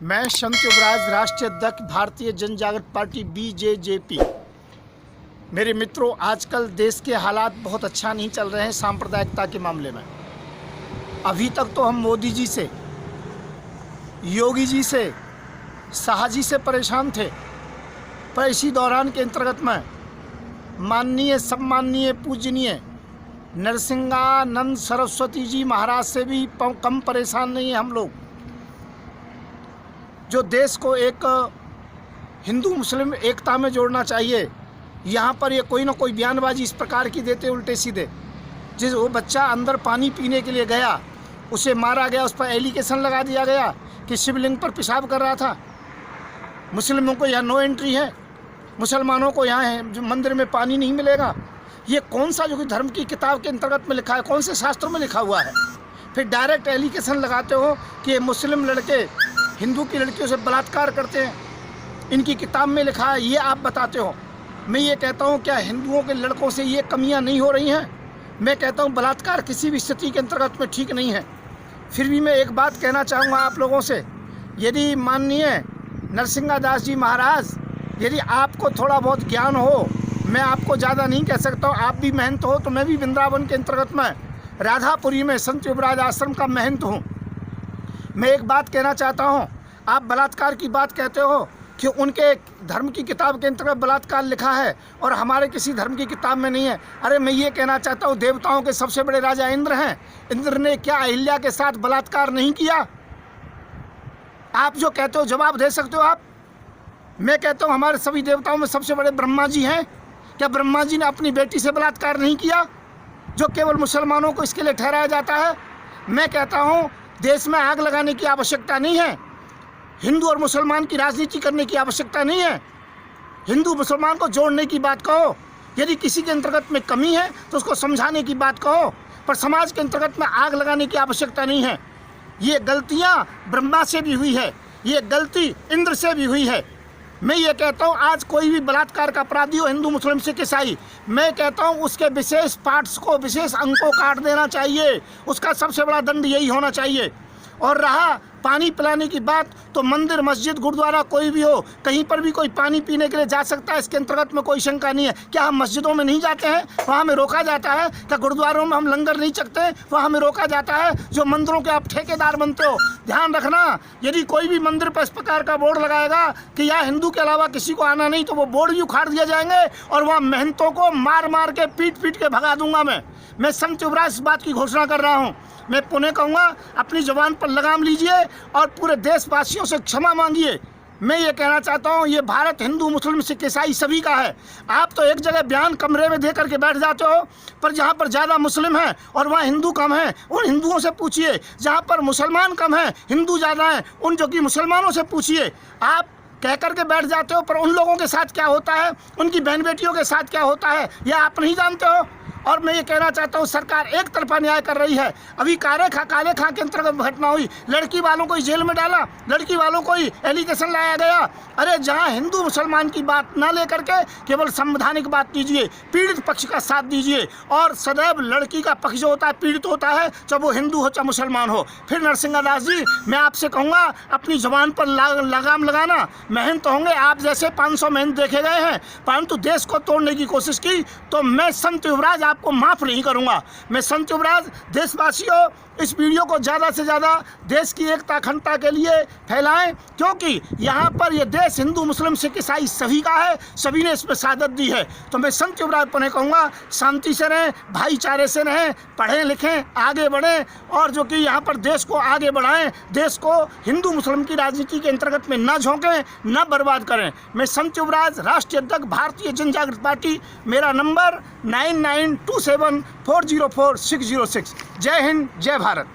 मैं संत युवराज, राष्ट्रीय अध्यक्ष भारतीय जन जागृत पार्टी बीजेजेपी। मेरे मित्रों, आजकल देश के हालात बहुत अच्छा नहीं चल रहे हैं सांप्रदायिकता के मामले में। अभी तक तो हम मोदी जी से, योगी जी से, शाह जी से परेशान थे, पर इसी दौरान के अंतर्गत में माननीय, सम्माननीय, पूजनीय नरसिंहानंद सरस्वती जी महाराज से भी कम परेशान नहीं है हम लोग, जो देश को एक हिंदू मुस्लिम एकता में जोड़ना चाहिए। यहाँ पर ये कोई ना कोई बयानबाजी इस प्रकार की देते उल्टे सीधे। जिस वो बच्चा अंदर पानी पीने के लिए गया, उसे मारा गया, उस पर एलिगेशन लगा दिया गया कि शिवलिंग पर पेशाब कर रहा था। मुस्लिमों को यहाँ नो एंट्री है, मुसलमानों को यहाँ है जो मंदिर में पानी नहीं मिलेगा। ये कौन सा जो कि धर्म की किताब के अंतर्गत में लिखा है, कौन से शास्त्रों में लिखा हुआ है? फिर डायरेक्ट एलिगेशन लगाते हो कि मुस्लिम लड़के हिंदू की लड़कियों से बलात्कार करते हैं, इनकी किताब में लिखा है, ये आप बताते हो। मैं ये कहता हूँ, क्या हिंदुओं के लड़कों से ये कमियाँ नहीं हो रही हैं? मैं कहता हूँ बलात्कार किसी भी स्थिति के अंतर्गत में ठीक नहीं है। फिर भी मैं एक बात कहना चाहूँगा आप लोगों से, यदि माननीय नरसिंहादास जी महाराज, यदि आपको थोड़ा बहुत ज्ञान हो, मैं आपको ज़्यादा नहीं कह सकता हूँ, आप भी महंत हो, तो मैं भी वृंदावन के अंतर्गत में राधापुरी में संत युवराज आश्रम का महंत हूँ। मैं एक बात कहना चाहता हूँ, आप बलात्कार की बात कहते हो कि उनके धर्म की किताब के अंतर्गत बलात्कार लिखा है और हमारे किसी धर्म की किताब में नहीं है। अरे मैं ये कहना चाहता हूँ, देवताओं के सबसे बड़े राजा इंद्र हैं, इंद्र ने क्या अहिल्या के साथ बलात्कार नहीं किया? आप जो कहते हो जवाब दे सकते हो आप। मैं कहता हूँ हमारे सभी देवताओं में सबसे बड़े ब्रह्मा जी हैं, क्या ब्रह्मा जी ने अपनी बेटी से बलात्कार नहीं किया, जो केवल मुसलमानों को इसके लिए ठहराया जाता है? मैं कहता हूँ देश में आग लगाने की आवश्यकता नहीं है, हिंदू और मुसलमान की राजनीति करने की आवश्यकता नहीं है, हिंदू मुसलमान को जोड़ने की बात कहो। यदि किसी के अंतर्गत में कमी है तो उसको समझाने की बात कहो, पर समाज के अंतर्गत में आग लगाने की आवश्यकता नहीं है। ये गलतियाँ ब्रह्मा से भी हुई है, ये गलती इंद्र से भी हुई है। मैं ये कहता हूँ आज कोई भी बलात्कार का अपराधी हो, हिंदू मुस्लिम सिख ईसाई, मैं कहता हूँ उसके विशेष पार्ट्स को, विशेष अंग को काट देना चाहिए। उसका सबसे बड़ा दंड यही होना चाहिए। और रहा पानी पिलाने की बात, तो मंदिर, मस्जिद, गुरुद्वारा कोई भी हो, कहीं पर भी कोई पानी पीने के लिए जा सकता है, इसके अंतर्गत में कोई शंका नहीं है। क्या हम मस्जिदों में नहीं जाते हैं, वहाँ हमें रोका जाता है? क्या गुरुद्वारों में हम लंगर नहीं चखते हैं, वहाँ हमें रोका जाता है? जो मंदिरों के आप ठेकेदार बनते हो, ध्यान रखना, यदि कोई भी मंदिर पर इस प्रकार का बोर्ड लगाएगा कि यहाँ हिंदू के अलावा किसी को आना नहीं, तो वो बोर्ड भी उखाड़ दिए जाएंगे और वहाँ महंतों को मार मार के, पीट के भगा दूंगा। मैं संत युवराज इस बात की घोषणा कर रहा हूँ। मैं पुनः कहूँगा, अपनी जुबान पर लगाम लीजिए और पूरे देशवासियों से क्षमा मांगिए। मैं ये कहना चाहता हूँ, ये भारत हिंदू मुस्लिम सिख ईसाई सभी का है। आप तो एक जगह बयान कमरे में दे करके बैठ जाते हो, पर जहाँ पर ज़्यादा मुस्लिम हैं और वहाँ हिंदू कम हैं, उन हिंदुओं से पूछिए। जहाँ पर मुसलमान कम हैं, हिंदू ज़्यादा हैं, उन जो कि मुसलमानों से पूछिए। आप कह कर के बैठ जाते हो, पर उन लोगों के साथ क्या होता है, उनकी बहन बेटियों के साथ क्या होता है, यह आप नहीं जानते हो। और मैं ये कहना चाहता हूँ, सरकार एक तरफा न्याय कर रही है। अभी काले खां के अंतर्गत घटना हुई, लड़की वालों को जेल में डाला, लड़की वालों को एलिगेशन लाया गया। अरे जहाँ हिंदू मुसलमान की बात ना लेकर के केवल संवैधानिक बात कीजिए, पीड़ित पक्ष का साथ दीजिए, और सदैव लड़की का पक्ष जो होता है पीड़ित होता है, चाहे वो हिंदू हो चाहे मुसलमान हो। फिर नरसिंहादास जी, मैं आपसे कहूँगा, अपनी जबान पर लगाम लगाना। मेहनत होंगे, आप जैसे 500 मेहनत देखे गए हैं, परंतु देश को तोड़ने की कोशिश की तो मैं संत युवराज आपको माफ़ नहीं करूंगा। मैं संत युवराज, देशवासियों, इस वीडियो को ज़्यादा से ज़्यादा देश की एकता अखंडता के लिए फैलाएं, क्योंकि यहाँ पर ये देश हिंदू मुस्लिम सिख ईसाई सभी का है, सभी ने इसमें शहादत दी है। तो मैं संत युवराज पुनः कहूँगा, शांति से रहें, भाईचारे से रहें, पढ़ें लिखें, आगे बढ़ें, और जो कि यहाँ पर देश को आगे बढ़ाएं, देश को हिंदू मुस्लिम की राजनीति के अंतर्गत में न झोंकें, न बर्बाद करें। मैं संत युवराज, राष्ट्रीय अध्यक्ष भारतीय जन जागृत पार्टी, मेरा नंबर 9927404606। जय हिंद, जय भारत।